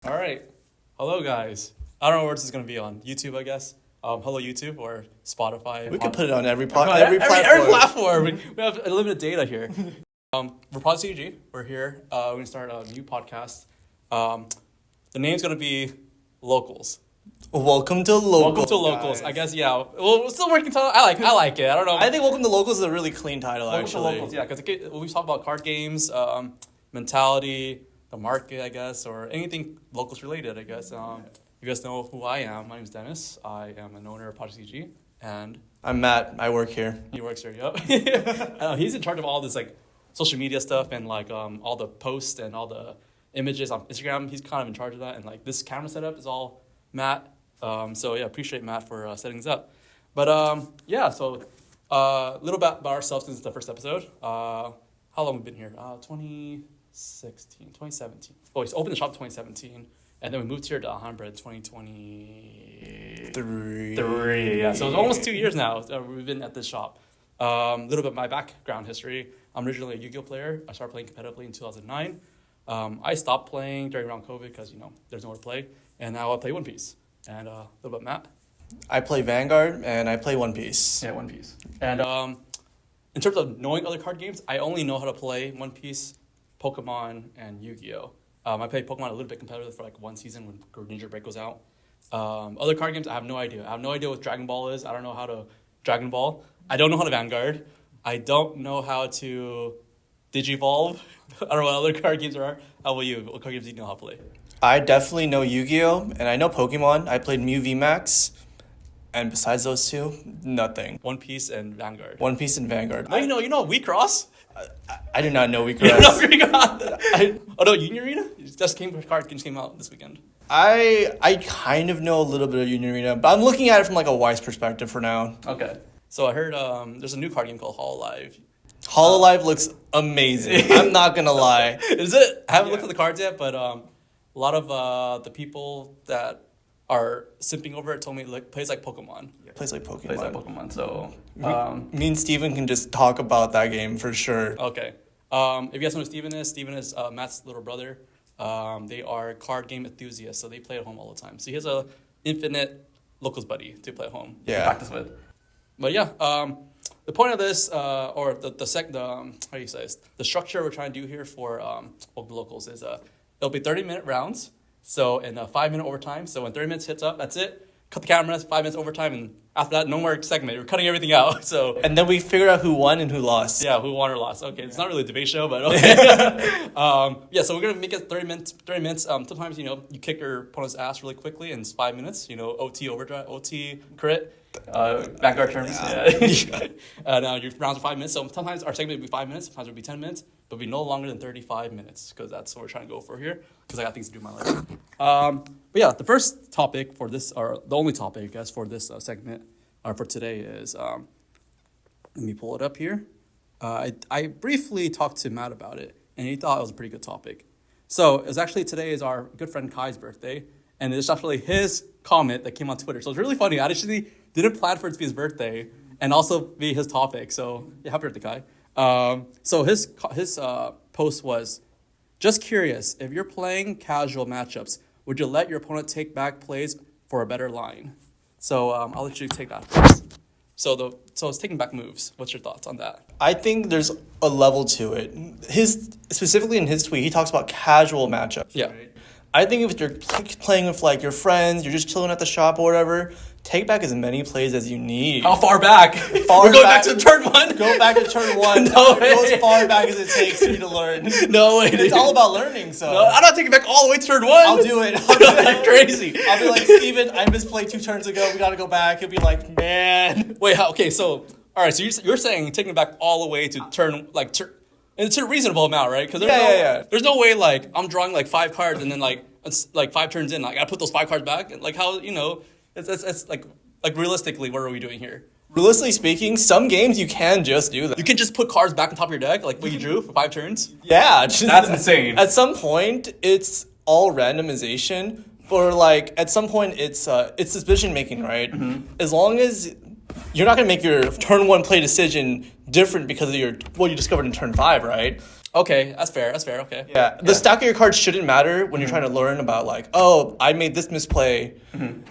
All right. Hello, guys. I don't know where this is going to be on. YouTube, I guess. Hello, YouTube or Spotify. We could put it on every platform. Every platform. We have limited data here. We're ProjectCCG. We're here. We're going to start a new podcast. The name's going to be Locals. Welcome to Locals. Welcome to Locals. Guys. I guess, yeah. Well, we're still working title. I like it. I don't know. I think Welcome to Locals is a really clean title, Welcome actually. to Locals, yeah. Because we talk about card games, mentality, the market, I guess, or anything locals related, I guess. You guys know who I am. My name is Dennis. I am an owner of ProjectCCG, and I'm Matt. I work here. He works here. Yep. He's in charge of all this like social media stuff and like all the posts and all the images on Instagram. He's kind of in charge of that, and like this camera setup is all Matt. So yeah, appreciate Matt for setting this up. But yeah, so a little bit about ourselves since it's the first episode. How long we've been here? 2017. Oh, we opened the shop in 2017. And then we moved here to Alhambra in 2023. Yeah, so it's almost 2 years now we've been at this shop. A little bit of my background history. I'm originally a Yu-Gi-Oh player. I started playing competitively in 2009. I stopped playing during around COVID because, there's nowhere to play. And now I play One Piece. And a little bit Matt. I play Vanguard and I play One Piece. Yeah, One Piece. And in terms of knowing other card games, I only know how to play One Piece, Pokemon, and Yu-Gi-Oh! I played Pokemon a little bit competitive for like one season when Ninja Break was out. Other card games, I have no idea. I have no idea what Dragon Ball is. I don't know how to Dragon Ball. I don't know how to Vanguard. I don't know how to Digivolve. I don't know what other card games there are. How about you? What card games do you know how to play? I definitely know Yu-Gi-Oh! And I know Pokemon. I played Mew VMAX. And besides those two, nothing. One Piece and Vanguard. One Piece and Vanguard. No, you know WeCross? I do not know WeCross. You know WeCross? Oh no, Union Arena? Card games came out this weekend. I kind of know a little bit of Union Arena, but I'm looking at it from like a wise perspective for now. Okay. So I heard there's a new card game called Hololive. Hololive looks amazing. I'm not gonna lie. Is it? I haven't looked at the cards yet, but a lot of the people that are simping over it told me like plays like Pokemon. Plays like Pokemon. So me and Steven can just talk about that game for sure. Okay. If you guys know who Steven is Matt's little brother. They are card game enthusiasts, so they play at home all the time. So he has a infinite locals buddy to play at home. Yeah. Practice with. But yeah, the point of this, or the how do you say this? The structure we're trying to do here for locals is it'll be 30-minute rounds. So in a 5-minute overtime. So when 30 minutes hits up, that's it. Cut the cameras, 5 minutes overtime, and after that, no more segment. We're cutting everything out. So and then we figure out who won and who lost. Yeah, who won or lost. Okay, it's not really a debate show, but okay. Yeah, so we're gonna make it 30 minutes. 30 minutes. Sometimes you kick your opponent's ass really quickly in 5 minutes. OT overdrive, OT crit. Vanguard terms. Yeah. Now your rounds are 5 minutes. So sometimes our segment will be 5 minutes. Sometimes it'll be 10 minutes. But it'll be no longer than 35 minutes because that's what we're trying to go for here. Because I got things to do in my life. But yeah, the first topic for this, or the only topic, I guess, for this segment, or for today is, let me pull it up here. I briefly talked to Matt about it, and he thought it was a pretty good topic. So it was actually today is our good friend Kai's birthday, and it's actually his comment that came on Twitter. So it's really funny. I actually didn't plan for it to be his birthday and also be his topic. So yeah, happy birthday, Kai. So his post was, just curious, if you're playing casual matchups, would you let your opponent take back plays for a better line? So I'll let you take that first. So it's taking back moves. What's your thoughts on that? I think there's a level to it. Specifically in his tweet, he talks about casual matchups. Yeah. Right? I think if you're playing with like your friends, you're just chilling at the shop or whatever, take back as many plays as you need. How far back? We're going back to turn one? Go back to turn one. No way. Go as far back as it takes for you to learn. No way. It's all about learning, so. No, I'm not taking back all the way to turn one. I'll do it. Crazy. I'll be like, Steven, I misplayed 2 turns ago. We got to go back. He'll be like, man. Wait, okay, so, all right, so you're saying taking it back all the way to turn, it's a reasonable amount, right? Because there's no way, like, I'm drawing, like, 5 cards and then, like, it's, like, 5 turns in. Like, I got to put those 5 cards back. And, like, how, it's like, realistically, what are we doing here? Realistically speaking, some games you can just do that. You can just put cards back on top of your deck, like what you drew for 5 turns? Yeah. That's insane. At some point, it's all randomization. Or, like, at some point, it's decision-making, right? Mm-hmm. As long as you're not going to make your turn 1 play decision different because of what you discovered in turn 5, right? Okay, that's fair. That's fair. Okay. Yeah, the stack of your cards shouldn't matter when you're trying to learn about like, oh, I made this misplay,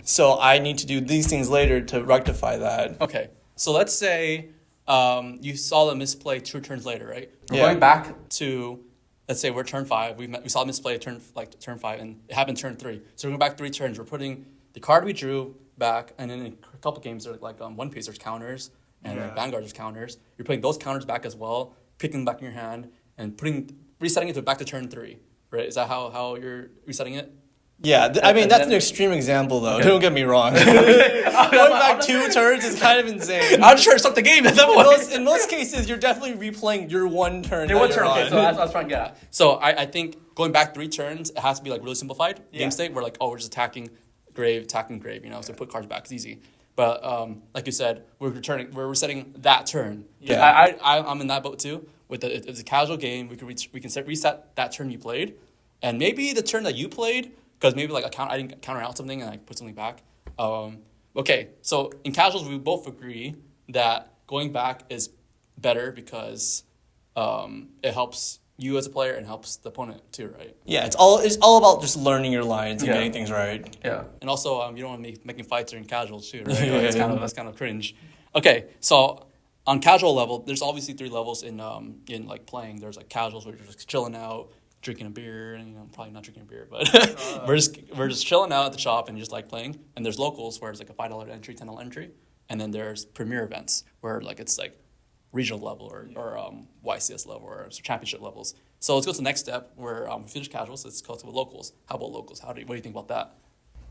so I need to do these things later to rectify that. Okay. So let's say you saw the misplay 2 turns later, right? We're Yeah. going back to, let's say we're turn 5. We saw the misplay turn 5, and it happened turn 3. So we're going back 3 turns. We're putting the card we drew back, and then in a couple games there like One Piece there's counters, and Vanguard there's counters. You're putting those counters back as well, picking them back in your hand, and resetting it to back to turn 3. Right? Is that how you're resetting it? Yeah, I mean, that's an extreme example, though. Okay. Don't get me wrong. Going back 2 turns is kind of insane. I'm sure to start the game at that point. In most cases, you're definitely replaying your 1 turn. Your 1 turn, okay, so that's what I was trying to get at. So I think going back 3 turns, it has to be like really simplified game state. We're like, we're just attacking grave, you know, so put cards back, it's easy. But like you said, we're resetting that turn. Yeah. I'm in that boat too. It's a casual game. We can reset that turn you played, and maybe the turn that you played, because maybe like I didn't counter out something and I put something back. Okay, so in casuals we both agree that going back is better because it helps you as a player and helps the opponent too, right? Yeah, it's all about just learning your lines and getting things right. Yeah, and also you don't want to be making fights during casuals too, right? That's kind of cringe. Okay, so on casual level, there's obviously 3 levels in like playing. There's like casuals where you're just chilling out, drinking a beer, and probably not drinking a beer, but we're just chilling out at the shop and just like playing. And there's locals where it's like a $5 entry, $10 entry, and then there's premier events where like it's like regional level or YCS level or championship levels. So let's go to the next step where we finish casuals. Let's go to the locals. How about locals? What do you think about that?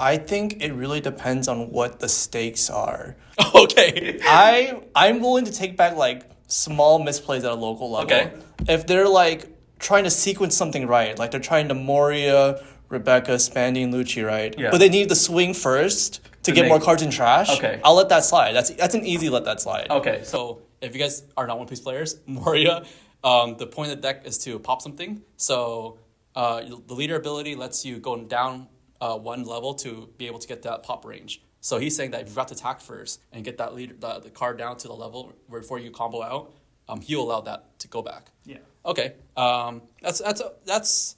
I think it really depends on what the stakes are. Okay. I'm willing to take back like small misplays at a local level. Okay. If they're like trying to sequence something right, like they're trying to Moria, Rebecca, Spandy, and Lucci, right? Yeah. But they need the swing first to get more cards in trash. Okay. I'll let that slide. That's an easy let that slide. Okay. So if you guys are not One Piece players, Moria, the point of the deck is to pop something. So the leader ability lets you go down 1 level to be able to get that pop range. So he's saying that if you got to attack first and get that leader, the card down to the level before you combo out, he'll allow that to go back. Yeah. Okay. That's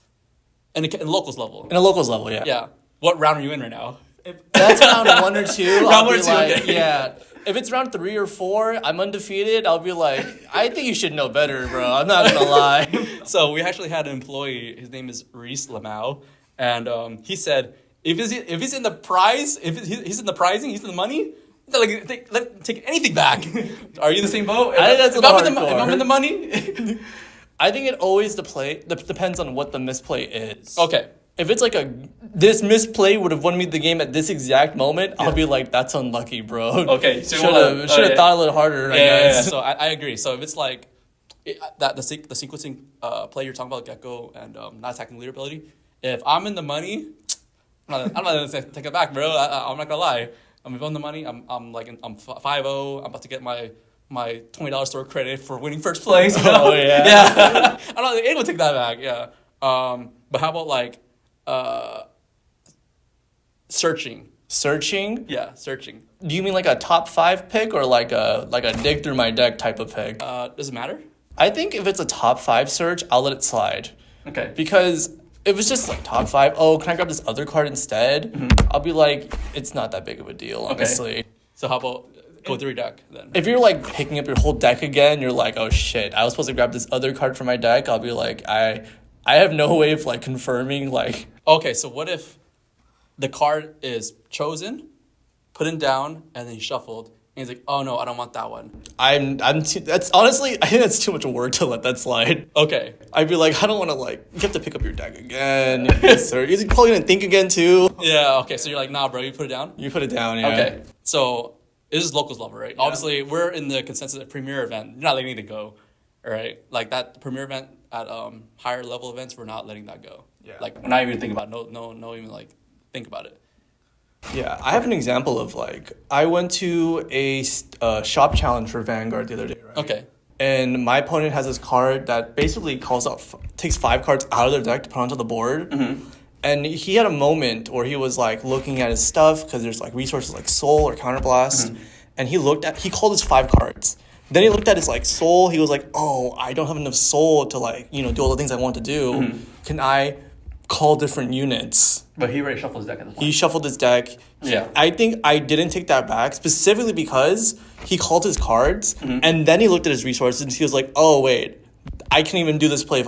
in a locals level. In a locals level, yeah. Yeah. What round are you in right now? That's round 1 or 2. Round 1 or 2. Like, okay. Yeah. If it's round 3 or 4, I'm undefeated. I'll be like, I think you should know better, bro. I'm not gonna lie. So we actually had an employee. His name is Reese Lamau, and he said if he's in the prize, if he's in the prizing, he's in the money. Like take anything back. Are you in the same boat? I think that's if I'm in the money. I think it always depends on what the misplay is. Okay. If it's like this misplay would have won me the game at this exact moment, I'll be like, that's unlucky, bro. Okay. So should have thought a little harder. Yeah. So I agree. So if it's like the sequencing play you're talking about, Gecko, and not attacking leader ability, if I'm in the money, I'm not gonna take it back, bro. I'm not gonna lie. If I'm in the money, I'm 5-0. I'm about to get my $20 store credit for winning first place. You know? Oh yeah. Yeah. I'm not able to take that back. Yeah. But how about like searching? Searching? Yeah, searching. Do you mean like a top 5 pick or like a dig through my deck type of pick? Does it matter? I think if it's a top 5 search, I'll let it slide. Okay. Because if it's just like top 5, can I grab this other card instead? Mm-hmm. I'll be like, it's not that big of a deal, honestly. Okay. So how about go through your deck then? If you're like picking up your whole deck again, you're like, oh shit, I was supposed to grab this other card from my deck. I'll be like, I have no way of like confirming like. Okay, so what if the card is chosen, put it down, and then shuffled, and he's like, oh no, I don't want that one. That's honestly, I think that's too much work to let that slide. Okay. I'd be like, I don't want to like, you have to pick up your deck again. Sir, he's probably gonna think again too. Yeah. Okay. So you're like, nah, bro, you put it down. You put it down. Yeah. Okay. So this is locals level, right? Yeah. Obviously, we're in the consensus of premier event. You're not letting it go, all right? Like that premier event at higher level events, we're not letting that go. Yeah. Like we're not even thinking about it. No, even like think about it. Yeah, I have an example of like I went to a shop challenge for Vanguard the other day, right? Okay. And my opponent has this card that basically takes 5 cards out of their deck to put onto the board. Mm-hmm. And he had a moment where he was like looking at his stuff because there's like resources like Soul or Counterblast, and he called his 5 cards. Then he looked at his like soul. He was like, oh, I don't have enough soul to like, do all the things I want to do. Mm-hmm. Can I call different units? But he already shuffled his deck at the point. He shuffled his deck. Yeah. I think I didn't take that back specifically because he called his cards and then he looked at his resources and he was like, oh, wait, I can't even do this play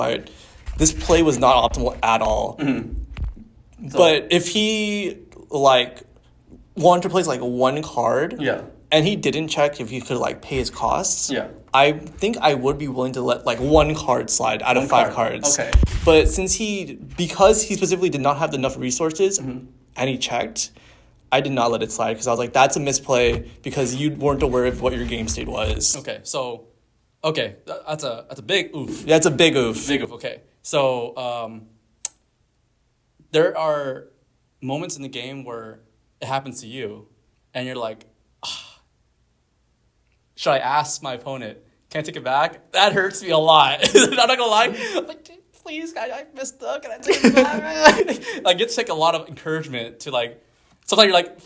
this play was not optimal at all. Mm-hmm. So, but if he like wanted to place like one card, and he didn't check if he could like pay his costs, I think I would be willing to let like one card slide out of 5 cards. Okay. But because he specifically did not have enough resources and he checked, I did not let it slide because I was like, that's a misplay because you weren't aware of what your game state was. Okay, so that's a big oof. Yeah, it's a big oof. Big oof. Okay, so there are moments in the game where it happens to you, and you're like, should I ask my opponent? Can I take it back? That hurts me a lot. I'm not gonna lie. I'm like, please, guys, I messed up. Can I take it back? Like, it takes a lot of encouragement to like. Sometimes you're like,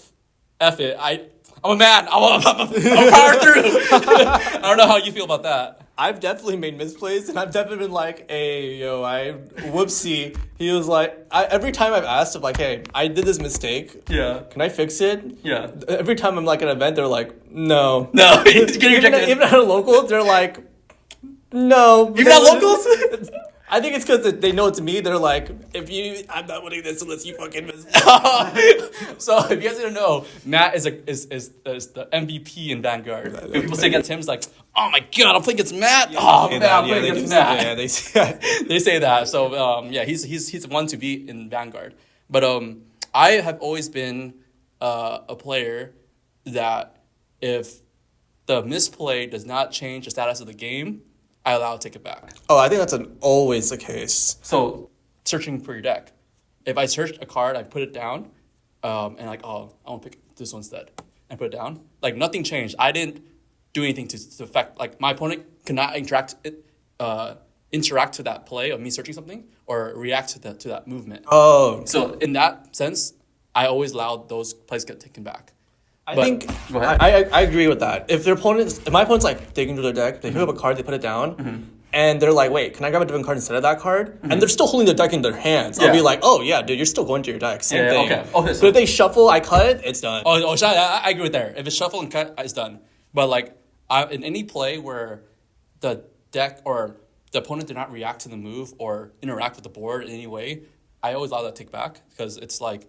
F it. I'm a man. I'm power through. I don't know how you feel about that. I've definitely made misplays, and I've definitely been like, hey, whoopsie. He was like, every time I've asked him, like, hey, I did this mistake. Yeah. Can I fix it? Yeah. Every time I'm like at an event, they're like, no. No, it's getting rejected. Even at a local, they're like, no. Even at locals? I think it's because they know it's me. They're like, I'm not winning this unless you fucking miss. So if you guys didn't know, Matt is the MVP in Vanguard. When people say against him, it's like, oh my god, I'm playing against Matt. Yeah, I'm playing against Matt. Yeah, they say that. They say that. So he's the one to beat in Vanguard. But I have always been a player that if the misplay does not change the status of the game, I allow to take it back. Oh, I think that's always the case. So, searching for your deck. If I searched a card, I put it down, and like, oh, I want to pick this one instead, and put it down. Like, nothing changed. I didn't do anything to affect, like, my opponent cannot interact to that play of me searching something or react to that movement. Oh. So, in that sense, I always allow those plays to get taken back. I agree with that. If my opponent's like digging through their deck, they pick up a card, they put it down, and they're like, wait, can I grab a different card instead of that card? And they're still holding their deck in their hands. I'll be like, oh yeah, dude, you're still going to your deck. Same thing. Okay, so if they shuffle, I cut, it's done. I agree with that. If it's shuffle and cut, it's done. But like, in any play where the deck or the opponent did not react to the move or interact with the board in any way, I always allow that to take back because it's like,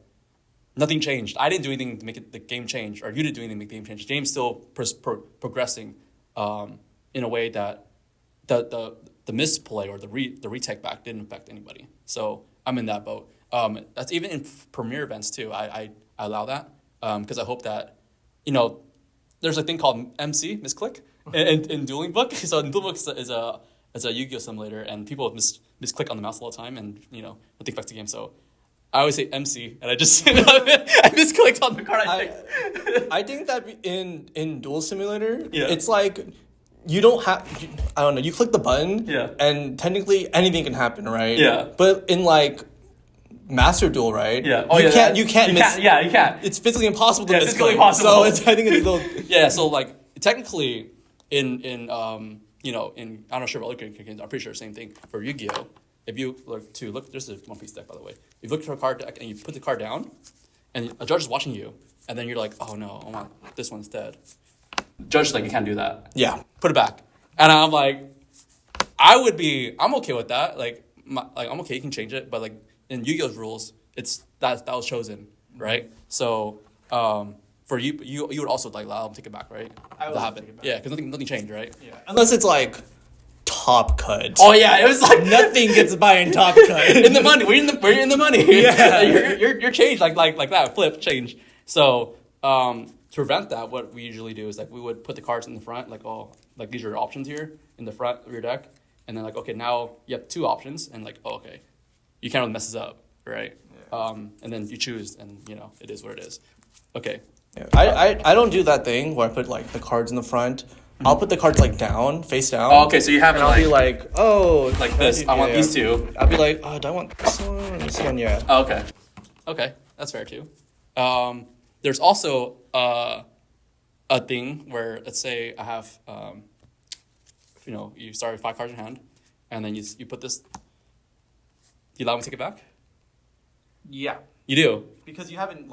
nothing changed. I didn't do anything to make the game change, or you didn't do anything to make the game change. The game's still progressing in a way that the misplay or the retake back didn't affect anybody. So I'm in that boat. That's even in premier events too. I allow that because I hope that, there's a thing called MC, misclick, in Dueling Book. So in Dueling Book is a Yu-Gi-Oh simulator, and people misclick on the mouse all the time, and nothing affects the game. So I always say MC, and I just I misclicked on the card I picked. I think that in Duel Simulator, it's like you don't have. I don't know. You click the button, and technically anything can happen, right? Yeah. But in like Master Duel, right? Yeah. You can't miss. Yeah, you can't. It's physically impossible to miss. Physically impossible. So I think it's a little. Yeah. So like technically, in I'm not sure about other games. I'm pretty sure the same thing for Yu-Gi-Oh. If you look, there's a One-Piece deck, by the way. If you look for a card deck and you put the card down, and a judge is watching you, and then you're like, oh no, I want this one instead. Judge is like, you can't do that. Yeah. Put it back. And I'm like, I'm okay with that. Like I'm okay, you can change it, but like in Yu-Gi-Oh's rules, that was chosen, right? So for you would also like allow them to take it back, right? I would take it back. Yeah, because nothing changed, right? Yeah. Unless it's like top cut. Oh yeah, it was like nothing gets by in top cut. In the money, we're in the money. Yeah, you're changed like that flip change. So to prevent that, what we usually do is like we would put the cards in the front, like these are your options here in the front of your deck, and then like okay, now you have 2 options, and like okay, you kind of messes up, right? Yeah. And then you choose, and it is what it is. Okay. Yeah. I don't do that thing where I put like the cards in the front. I'll put the cards like down, face down. Oh, okay, so you have it. And I'll be like, oh, like this. I want these 2. I'll be like, oh, do I want this one or this one? Yeah. Oh, okay, that's fair too. There's also a thing where let's say I have you start with 5 cards in hand, and then you put this. Do you allow me to take it back? Yeah. You do? Because you haven't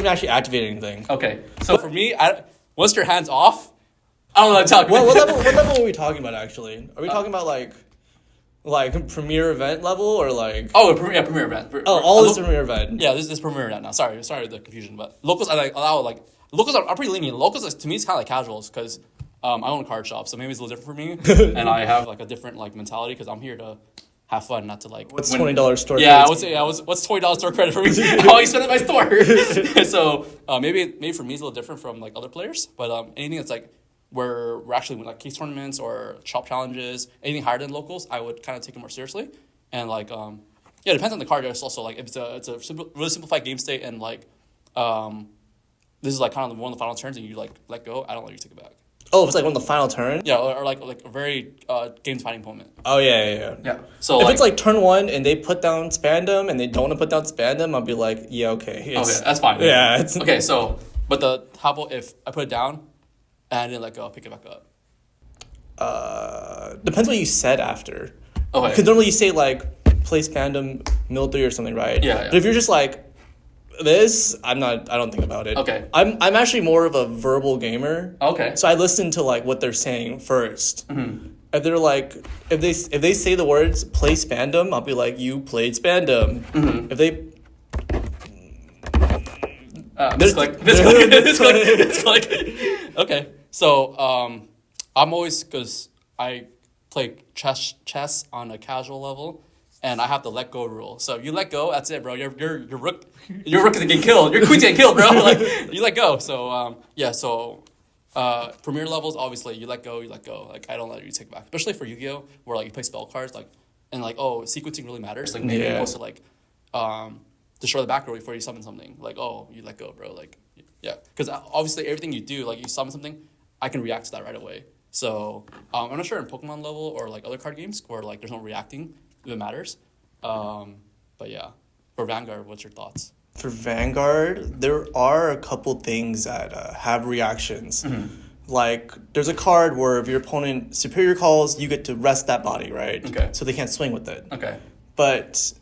actually activated anything. Okay. So for me, once your hand's off, I don't know what to tell you. What level are we talking about, actually? Are we talking about, like premier event level, or like... Oh, premier event. All is premier event. Yeah, this is premier event now. Sorry the confusion. But locals, I allow, like... Locals are pretty lenient. Locals, to me, it's kind of like casuals, because I own a card shop, so maybe it's a little different for me. And I have, like, a different, like, mentality, because I'm here to have fun, not to, like... What's $20 store credit? Yeah, what's $20 store credit for me? Oh, you spend it at my store. So, maybe for me, it's a little different from, like, other players. But anything that's, like... where we're actually with like case tournaments or shop challenges, anything higher than locals, I would kind of take it more seriously. And like, it depends on the card. It's also like if it's a really simplified game state and like, this is like kind of one of the final turns and you like let go, I don't let you take it back. Oh, it's like on the final turn? Yeah, or like a very game defining moment. Oh yeah. So if it's like turn 1 and they put down Spandom and they don't want to put down Spandom, I'll be like, yeah, okay. Okay, that's fine. Yeah. Okay, so but how about if I put it down and then let go, pick it back up? Depends what you said after. Okay. Because normally you say like play Spandom mill 3 or something, right? Yeah. But if you're just like this, I don't think about it. Okay. I'm actually more of a verbal gamer. Okay. So I listen to like what they're saying first. Mm-hmm. If they're like if they say the words play Spandom, I'll be like, you played Spandom. Mm-hmm. If they this click. Okay, so I'm always, because I play chess on a casual level, and I have the let go rule. So if you let go, that's it, bro. Your rook is getting killed. Your queen's getting killed, bro. Like you let go. So premier levels, obviously you let go. Like I don't let you take back, especially for Yu-Gi-Oh, where like you play spell cards, like and like sequencing really matters. Like maybe you're supposed to like destroy the back row before you summon something. Like, oh, you let go, bro. Like, yeah. Because obviously everything you do, like you summon something, I can react to that right away. So I'm not sure in Pokemon level or like other card games where like there's no reacting if it matters. But yeah, for Vanguard, what's your thoughts? For Vanguard, there are a couple things that have reactions. Mm-hmm. Like, there's a card where if your opponent superior calls, you get to rest that body, right? Okay. So they can't swing with it. Okay. But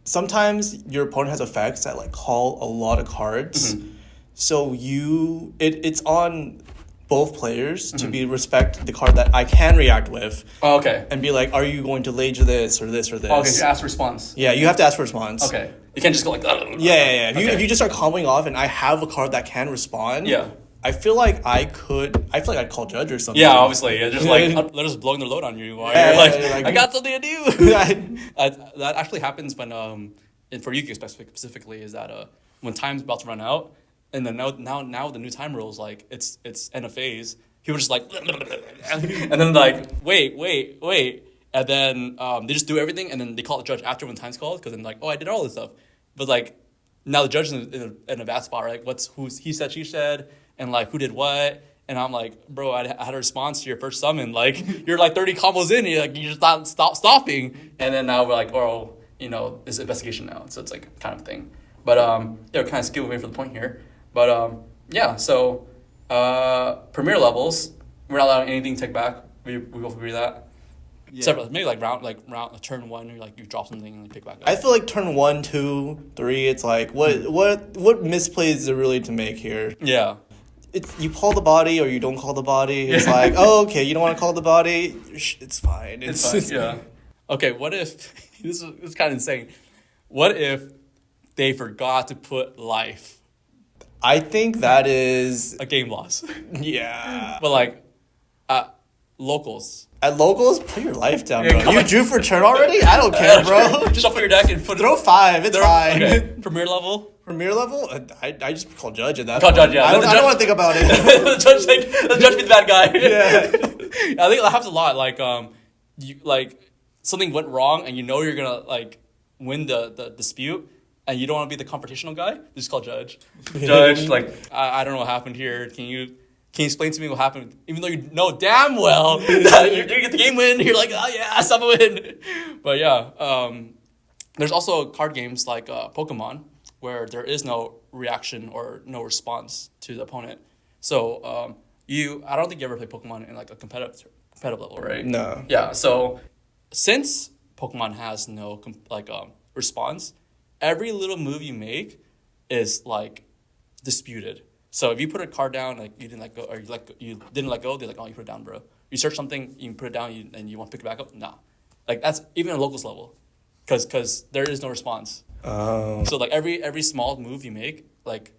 sometimes your opponent has effects that like call a lot of cards. Mm-hmm. So it's on both players to be respect the card that I can react with. Oh, okay. And be like, are you going to lage this or this or this? Oh, okay, you ask for response. Yeah, you have to ask for response. Okay. You can't just go like that. Yeah. If you just start comboing off and I have a card that can respond, I feel like I'd call Judge or something. Yeah, obviously. Yeah, just like they're just blowing their load on you. While you're like, I got something to do. That actually happens when and for Yu-Gi-Oh specifically, is that when time's about to run out, and then now the new time rules, like it's end of phase, people just like and then like wait, and then they just do everything, and then they call the judge after when time's called, because then like, oh, I did all this stuff, but like now the judge is in a bad spot, right? Like who's he said, she said, and like who did what. And I'm like, bro, I had a response to your first summon. Like, you're like 30 combos in, you're just not stopping. And then now we're like, oh, this investigation now. So it's like kind of thing. But we're kind of skewing away from the point here. But so premier levels, we're not allowing anything to take back. We both agree that. Yeah. Separate, maybe like round turn 1, or like you drop something and pick back up. I feel like turn 1, 2, 3. It's like what misplays is there really to make here? Yeah. You call the body or you don't call the body. It's like, oh, okay, you don't want to call the body. It's fine. It's fine. Yeah. Okay. What if this is kind of insane? What if they forgot to put life? I think that is a game loss. Yeah. But like, locals. At locals, put your life down, bro. You drew for turn already? I don't care, bro. Just shuffle your deck and throw 5. It's fine. Okay. Premier level? Premier level? I just call Judge at that point. Judge, yeah. I don't want to think about it. the judge be the bad guy. Yeah. I think that happens a lot. Like, something went wrong and you're gonna like win the dispute, and you don't want to be the confrontational guy. Just call Judge. Judge, like, I don't know what happened here. Can you explain to me what happened? Even though you know damn well that you're gonna get the game win, you're like, oh yeah, I'm a win. But yeah, there's also card games like Pokemon, where there is no reaction or no response to the opponent. So I don't think you ever play Pokemon in like a competitive competitive level, right? No. Yeah. So since Pokemon has no response, every little move you make is like disputed. So if you put a card down, like you didn't let go, or you didn't let go, they're like, oh, you put it down, bro. You search something, you put it down, and you want to pick it back up. Nah, like that's even at locals level, because there is no response. Oh. So like every small move you make, like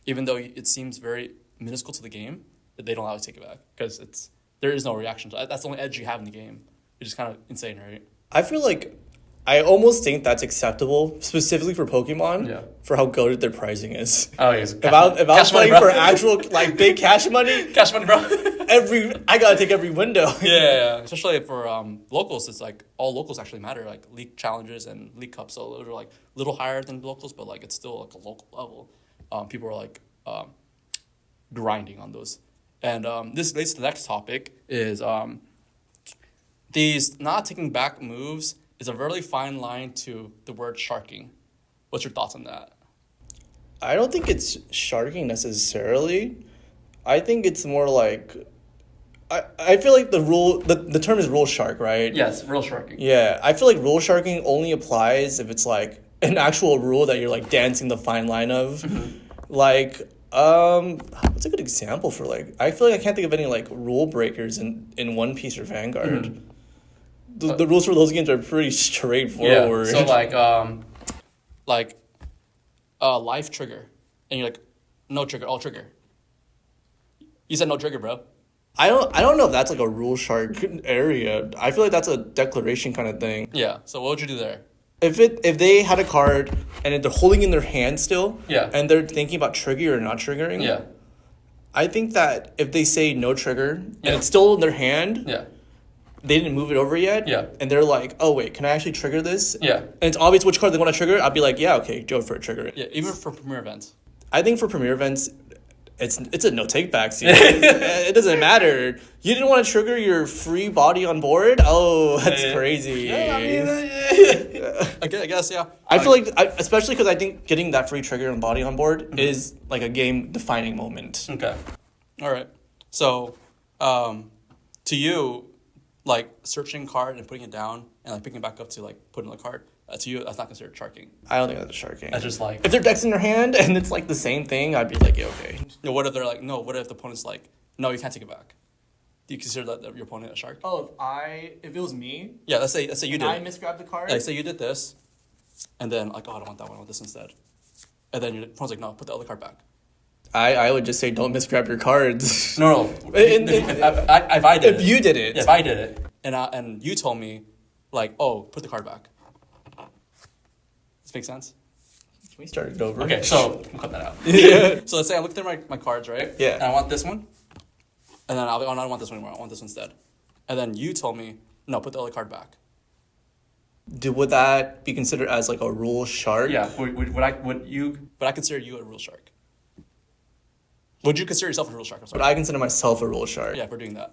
even though it seems very minuscule to the game, they don't allow you to take it back because there is no reaction. That's the only edge you have in the game. It's just kind of insane, right? I feel like I almost think that's acceptable, specifically for Pokemon, for how goated their pricing is. Oh, yes. If I was playing for actual like big cash money, bro. I gotta take every window. Yeah. Especially for locals, it's like all locals actually matter, like league challenges and league cups. So those are like a little higher than locals, but like it's still like a local level. People are like grinding on those. And this leads to the next topic is these not taking back moves is a really fine line to the word sharking. What's your thoughts on that? I don't think it's sharking necessarily. I think it's more like I feel like the term is rule shark, right? Yes, rule sharking. Yeah, I feel like rule sharking only applies if it's like an actual rule that you're like dancing the fine line of. Like what's a good example for like I feel like I can't think of any like rule breakers in One Piece or Vanguard. The rules for those games are pretty straightforward. Yeah. So life trigger, and you're like, no trigger, all trigger. You said no trigger, bro. I don't know if that's like a rule shark area. I feel like that's a declaration kind of thing. Yeah. So what would you do there? If they had a card and they're holding in their hand still, and they're thinking about triggering or not triggering, I think that if they say no trigger and it's still in their hand, they didn't move it over yet, and they're like, oh wait, can I actually trigger this? And it's obvious which card they want to trigger. I'd be like, yeah, okay, go for it, trigger it. Yeah, even for premier events. I think for premier events, it's a no take back scene. It doesn't matter. You didn't want to trigger your free body on board? Oh, that's crazy. Yeah, I guess, yeah. I feel like, especially because I think getting that free trigger and body on board is like a game defining moment. Okay. All right. So, to you, like searching card and putting it down and like picking it back up to like put in the card, to you, that's not considered sharking. I don't think that's sharking. That's just like... If their deck's in their hand and it's like the same thing, I'd be like, yeah, okay. No, what if they're like, no, what if the opponent's like, no, you can't take it back? Do you consider that your opponent a shark? Oh, if it was me... Yeah, let's say you did. I misgrabbed the card? Like, say you did this, and then like, oh, I don't want that one, I want this instead. And then your opponent's like, no, put the other card back. I would just say don't misgrab your cards. No. If I did it. If you did it. If I did it, and you told me, like, oh, put the card back. Does this make sense? Can we start it over? Okay, so we'll cut that out. Yeah. So let's say I looked at my cards, right? Yeah. And I want this one. And then I'll be, oh, no, I don't want this one anymore. I want this one instead. And then you told me, no, put the other card back. Would that be considered as like a rule shark? Yeah. Would I consider you a rule shark? Would you consider yourself a rule shark? Would I consider myself a rule shark? Yeah, for doing that.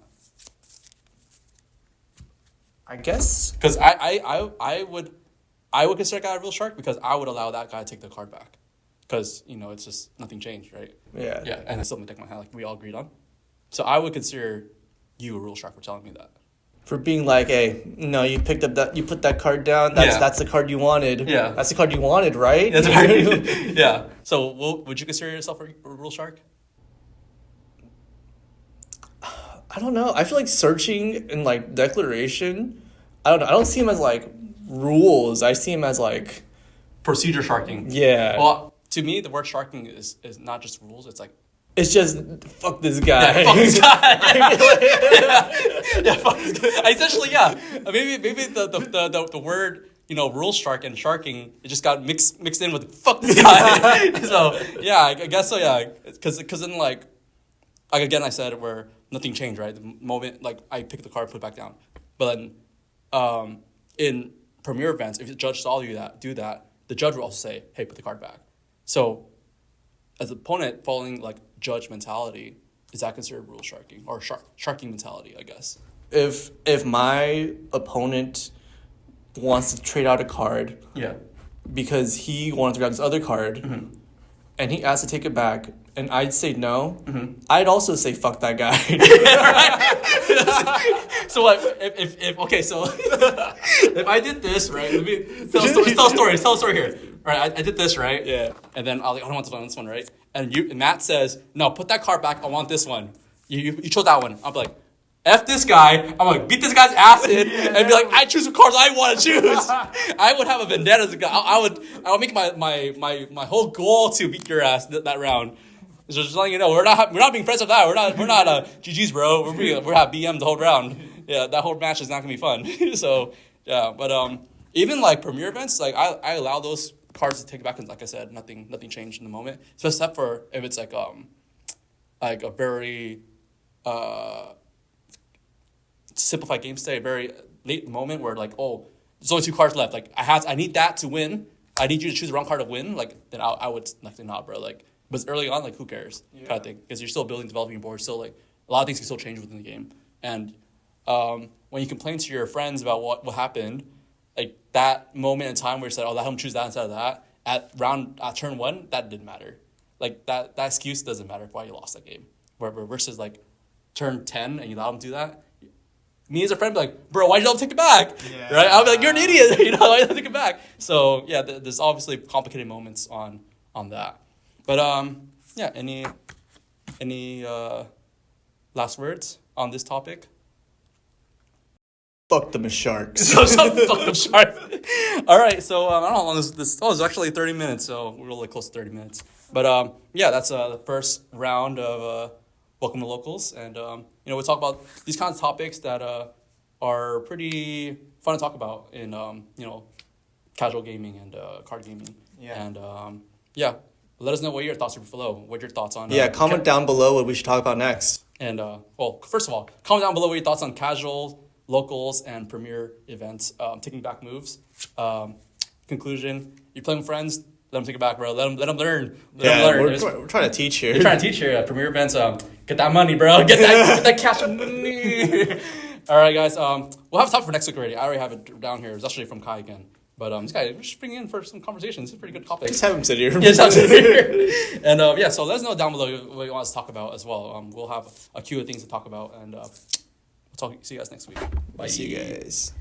I guess. Because I would consider a guy a real shark because I would allow that guy to take the card back. Because, it's just nothing changed, right? Yeah. Yeah, and I still take my hand like we all agreed on. So I would consider you a real shark for telling me that. For being like, hey, no, you put that card down. That's the card you wanted. Yeah. That's the card you wanted, right? That's right. Yeah. So would you consider yourself a real shark? I don't know. I feel like searching and like declaration, I don't know. I don't see them as like rules. I see them as like procedure sharking. Yeah. Well, to me, the word sharking is not just rules. It's like it's just fuck this guy. Yeah, fuck this guy. Yeah, fuck this guy. Essentially, yeah. Maybe the word rule shark and sharking it just got mixed in with fuck this guy. So yeah, I guess so. Yeah, because then like again I said where nothing changed, right? The moment like I pick the card, put it back down. But then in premier events, if the judge saw you do that, the judge will also say, "Hey, put the card back." So, as an opponent following like judge mentality, is that considered rule sharking or sharking mentality? I guess. If my opponent wants to trade out a card, yeah, because he wanted to grab this other card, and he asked to take it back, and I'd say no, I'd also say fuck that guy. So what? If okay, so if I did this, right? Let me tell a story here. Right, I did this, right? Yeah. And then I was like, I don't want this one, right? And Matt says, no, put that card back. I want this one. You chose that one. I'm like, F this guy. I'm like, beat this guy's ass in and be like, I choose the cards I want to choose. I would have a vendetta as a guy. I would make my whole goal to beat your ass that round. So just letting you know, we're not being friends with that. We're not GG's, bro. We're have BM the whole round. Yeah, that whole match is not gonna be fun. So yeah, but even like premier events, like I allow those cards to take it back, and like I said, nothing changed in the moment, except for if it's like a very simplified game state, a very late moment where like, oh, there's only 2 cards left. Like I need that to win. I need you to choose the wrong card to win. Like then I would like not, bro. Like but it's early on, like who cares, kind of thing, because you're still building, developing your board. Still like a lot of things can still change within the game. And when you complain to your friends about what happened, like that moment in time where you said, oh, let him choose that instead of that, at turn 1, that didn't matter. Like that excuse doesn't matter why you lost that game. Versus like turn 10 and you allow him to do that. Me as a friend be like, bro, why'd you let him take it back? Yeah. Right? I'll be like, you're an idiot. You know, why you let him take it back? So yeah, there's obviously complicated moments on that. But yeah, any last words on this topic? Fuck them sharks. Fuck them sharks. All right, so I don't know how long this. Oh, it's actually 30 minutes, so we're really close to 30 minutes. But yeah, that's the first round of Welcome to Locals, and we talk about these kinds of topics that are pretty fun to talk about in casual gaming and card gaming. Yeah. And yeah, let us know what your thoughts are below. What your thoughts on? Yeah, comment down below what we should talk about next. And well, first of all, comment down below what your thoughts on casual, locals, and premier events. Taking back moves. Conclusion: you're playing with friends. Let them take it back, bro. Let them learn. We're trying to teach here. We're trying to teach here. Premier events. Get that money, bro. Get that cash money. All right, guys. We'll have time for next week already. I already have it down here. It's actually from Kai again. But this guy, we're just bringing in for some conversations. It's a pretty good topic. Just have him sit here. Yeah, just have him sit here. And yeah, so let us know down below what you want us to talk about as well. We'll have a queue of things to talk about, and see you guys next week. Bye. See you guys.